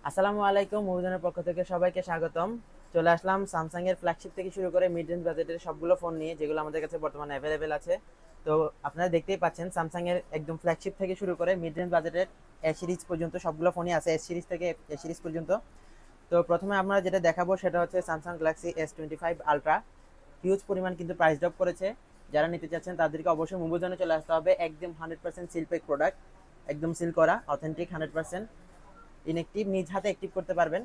আসসালামু আলাইকুম, মুভিজনের পক্ষ থেকে সবাইকে স্বাগতম। চলে আসলাম স্যামসাং এর ফ্ল্যাগশিপ থেকে শুরু করে মিড রেঞ্জ বাজেটের সবগুলো ফোন নিয়ে, যেগুলো আমাদের কাছে বর্তমানে অ্যাভেলেবেল আছে। তো আপনারা দেখতেই পাচ্ছেন স্যামসাং এর একদম ফ্ল্যাগশিপ থেকে শুরু করে মিড রেঞ্জ বাজেটের এ সিরিজ পর্যন্ত সবগুলো ফোনই আছে, এস সিরিজ থেকে এ সিরিজ পর্যন্ত। তো প্রথমে আমরা যেটা দেখাবো সেটা হচ্ছে Samsung Galaxy S25 ultra. Huge পরিমাণ কিন্তু প্রাইস ড্রপ করেছে। যারা নিতে চাচ্ছেন তাদেরকে অবশ্যই মুভিজনে চলে আসতে হবে। একদম 100% সিল প্যাক প্রোডাক্ট, একদম সিল করা, অথেন্টিক, 100% ইনএক্টিভ, নিজ হাতে অ্যাক্টিভ করতে পারবেন।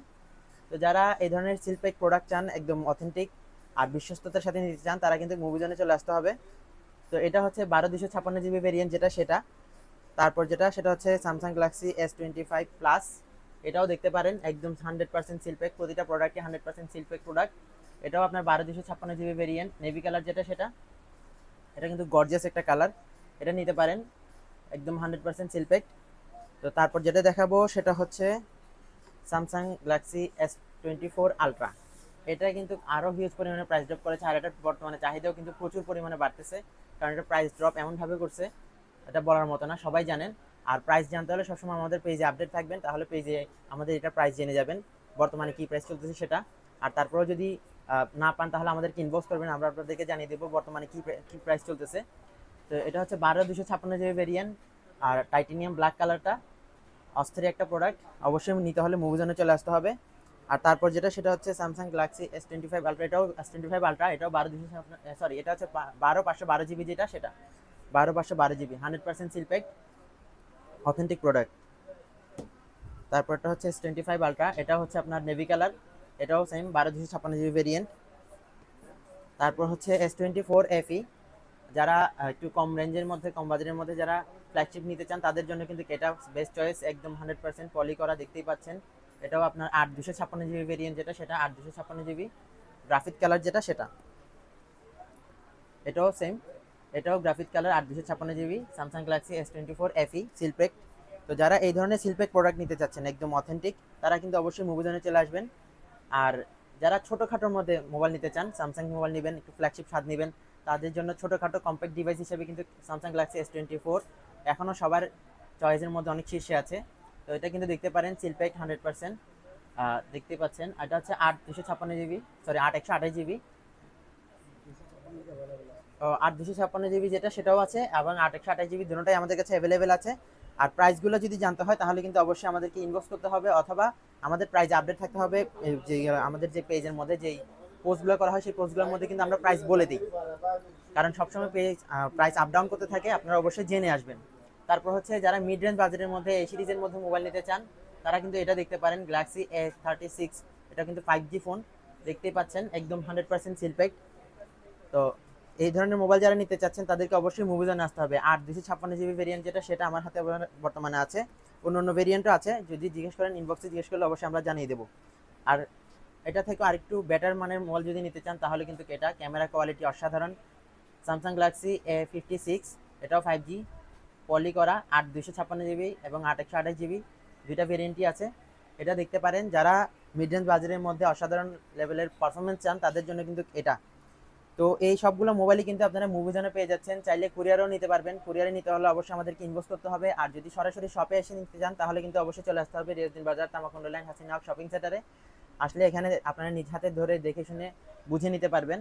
তো যারা এই ধরনের সিলপ্যাক প্রোডাক্ট চান, একদম অথেন্টিক আর বিশ্বস্ততার সাথে নিতে চান, তারা কিন্তু মুভিজনে চলে আসতে হবে। তো এটা হচ্ছে 12 256 জিবি ভেরিয়েন্ট, যেটা সেটা। তারপর সেটা হচ্ছে স্যামসাং গ্যালাক্সি S25 প্লাস। এটাও দেখতে পারেন, একদম 100% সিলপ্যাক, প্রতিটা প্রোডাক্টে 100% সিলপ্যাক প্রোডাক্ট। এটাও আপনার 12 256 জিবি ভেরিয়েন্ট, নেভি কালার যেটা সেটা। এটা কিন্তু গর্জিয়াস একটা কালার, এটা নিতে পারেন, একদম 100% সিলপ্যাক। তো তারপর যেটা দেখাবো সেটা হচ্ছে স্যামসাং গ্যালাক্সি S24 আলট্রা। এটা কিন্তু আরও হিউজ পরিমাণে প্রাইস ড্রপ করেছে, আর এটা বর্তমানে চাহিদাও কিন্তু প্রচুর পরিমাণে বাড়তেছে। কারণ এটা প্রাইস ড্রপ এমনভাবে করছে, এটা বলার মতো না, সবাই জানেন। আর প্রাইস জানতে হলে সবসময় আমাদের পেজে আপডেট থাকবেন, তাহলে পেজে আমাদের এটা প্রাইস জেনে যাবেন, বর্তমানে কি প্রাইস চলতেছে সেটা। আর তারপরেও যদি না পান তাহলে আমাদেরকে ইনবক্স করবেন, আমরা আপনাদেরকে জানিয়ে দেবো বর্তমানে কি প্রাইস চলতেছে। তো এটা হচ্ছে 12 256 জিবি ভেরিয়েন্ট, আর টাইটেনিয়াম ব্ল্যাক কালারটা অস্থির একটা প্রোডাক্ট, অবশ্যই নিতে হলে মুভিজনে চলে আসতে হবে। আর তারপর সেটা হচ্ছে স্যামসাং গ্যালাক্সি S25 আলট্রা। এটাও S25 আলট্রা, এটাও 12 256, এটা হচ্ছে 12 512 জিবি, যেটা সেটা 12 512 জিবি, 100% সিলপ্যাক, অথেন্টিক প্রোডাক্ট। তারপরটা হচ্ছে S25 আলট্রা, এটা হচ্ছে আপনার নেভি কালার, এটাও সেম 12 256 জিবি ভেরিয়েন্ট। তারপর হচ্ছে S24 FE। যারা একটু কম রেঞ্জের মধ্যে, কম বাজেটের মধ্যে যারা ফ্ল্যাগশিপ নিতে চান, তাদের জন্য কিন্তু এটা বেস্ট চয়েস, একদম 100% পলি করা, দেখতেই পাচ্ছেন। এটাও আপনার 8 256 জিবি ভেরিয়েন্ট, যেটা সেটা 8 256 জিবি, গ্রাফিক কালার যেটা সেটা। এটাও সেম, এটাও graphic colour, 8 256 GB, Samsung Galaxy S24 FE seal pack. তো যারা এই ধরনের সিলপ্যাক প্রোডাক্ট নিতে চাচ্ছেন একদম অথেন্টিক, তারা কিন্তু অবশ্যই মুভিজনে চলে আসবেন। আর যারা ছোটোখাটোর মধ্যে মোবাইল নিতে চান, স্যামসাং মোবাইল নেবেন, একটু ফ্ল্যাগশিপ স্বাদ নেবেন, তাদের জন্য ছোটোখাটো কম্প্যাক্ট ডিভাইস হিসেবে কিন্তু স্যামসাং গ্যালাক্সি S24 এখনও সবার চয়েসের মধ্যে অনেক শীর্ষে আছে। তো এটা কিন্তু দেখতে পারেন সিলপ্যাক 100%, দেখতে পাচ্ছেন। এটা হচ্ছে 8 256 জিবি, সরি 8 128 জিবি, 8 256 জিবি যেটা সেটাও আছে, এবং 8 128 জিবি দুটোটাই আমাদের কাছে অ্যাভেলেবেল আছে। আর প্রাইসগুলো যদি জানতে হয় তাহলে কিন্তু অবশ্যই আমাদেরকে ইনবক্স করতে হবে, অথবা আমাদের প্রাইস আপডেট থাকতে হবে। যে আমাদের যে পেজের মধ্যে যেই পোস্টগুলো করা হয়, সেই পোস্টগুলোর মধ্যে কিন্তু আমরা প্রাইস বলে দিই, কারণ সবসময় পেজ প্রাইস আপ ডাউন করতে থাকে, আপনারা অবশ্যই জেনে আসবেন। তারপর হচ্ছে যারা মিড রেঞ্জ বাজেটের মধ্যে এই সিরিজের মধ্যে মোবাইল নিতে চান, তারা কিন্তু এটা দেখতে পারেন, গ্যালাক্সি S36। এটা কিন্তু 5G ফোন, দেখতেই পাচ্ছেন, একদম 100% সিলপ্যাক। তো এই ধরনের মোবাইল যারা নিতে চাচ্ছেন তাদেরকে অবশ্যই মুভিজনে আসতে হবে। 8 256 জিবি ভেরিয়েন্ট যেটা সেটা আমার হাতে বর্তমানে আছে, অন্য অন্য ভেরিয়েন্টও আছে, যদি জিজ্ঞেস করেন, ইনবক্সে জিজ্ঞেস করলে অবশ্যই আমরা জানিয়ে দেবো। আর এটা থেকে আরেকটু বেটার মানের মোবাইল যদি নিতে চান, তাহলে কিন্তু এটা ক্যামেরা কোয়ালিটি অসাধারণ, স্যামসাং গ্যালাক্সি A56। এটাও 5G, পলি করা, 8 256 জিবি এবং 8 128 জিবি, দুইটা ভেরিয়েন্টই আছে। এটা দেখতে পারেন, যারা মিড রেঞ্জ বাজারের মধ্যে অসাধারণ লেভেলের পারফরমেন্স চান, তাদের জন্য কিন্তু এটা। তো এই সবগুলো মোবাইলই কিন্তু আপনারা মুভিজনে পেয়ে যাচ্ছেন, চাইলে কুরিয়ারও নিতে পারবেন। কুরিয়ারে নিতে হলে অবশ্যই আমাদেরকে ইনবক্স করতে হবে। আর যদি সরাসরি শপে এসে নিতে চান, তাহলে কিন্তু অবশ্যই চলে আসতে হবে রিয়াজউদ্দিন বাজার, তামাকুন্ড লাইন, হাসিনা হক শপিং সেন্টারে। আসলে এখানে আপনারা নিজ হাতে ধরে দেখে শুনে বুঝে নিতে পারবেন,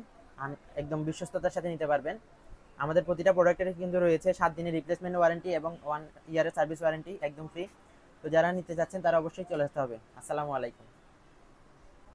একদম বিশ্বস্ততার সাথে নিতে পারবেন। আমাদের প্রতিটা প্রোডাক্টের কিন্তু রয়েছে 7 দিনের রিপ্লেসমেন্ট ওয়ারেন্টি এবং 1 ইয়ারের সার্ভিস ওয়ারেন্টি, একদম ফ্রি। তো যারা নিতে চাচ্ছেন তারা অবশ্যই চলে আসতে হবে। আসসালামু আলাইকুম।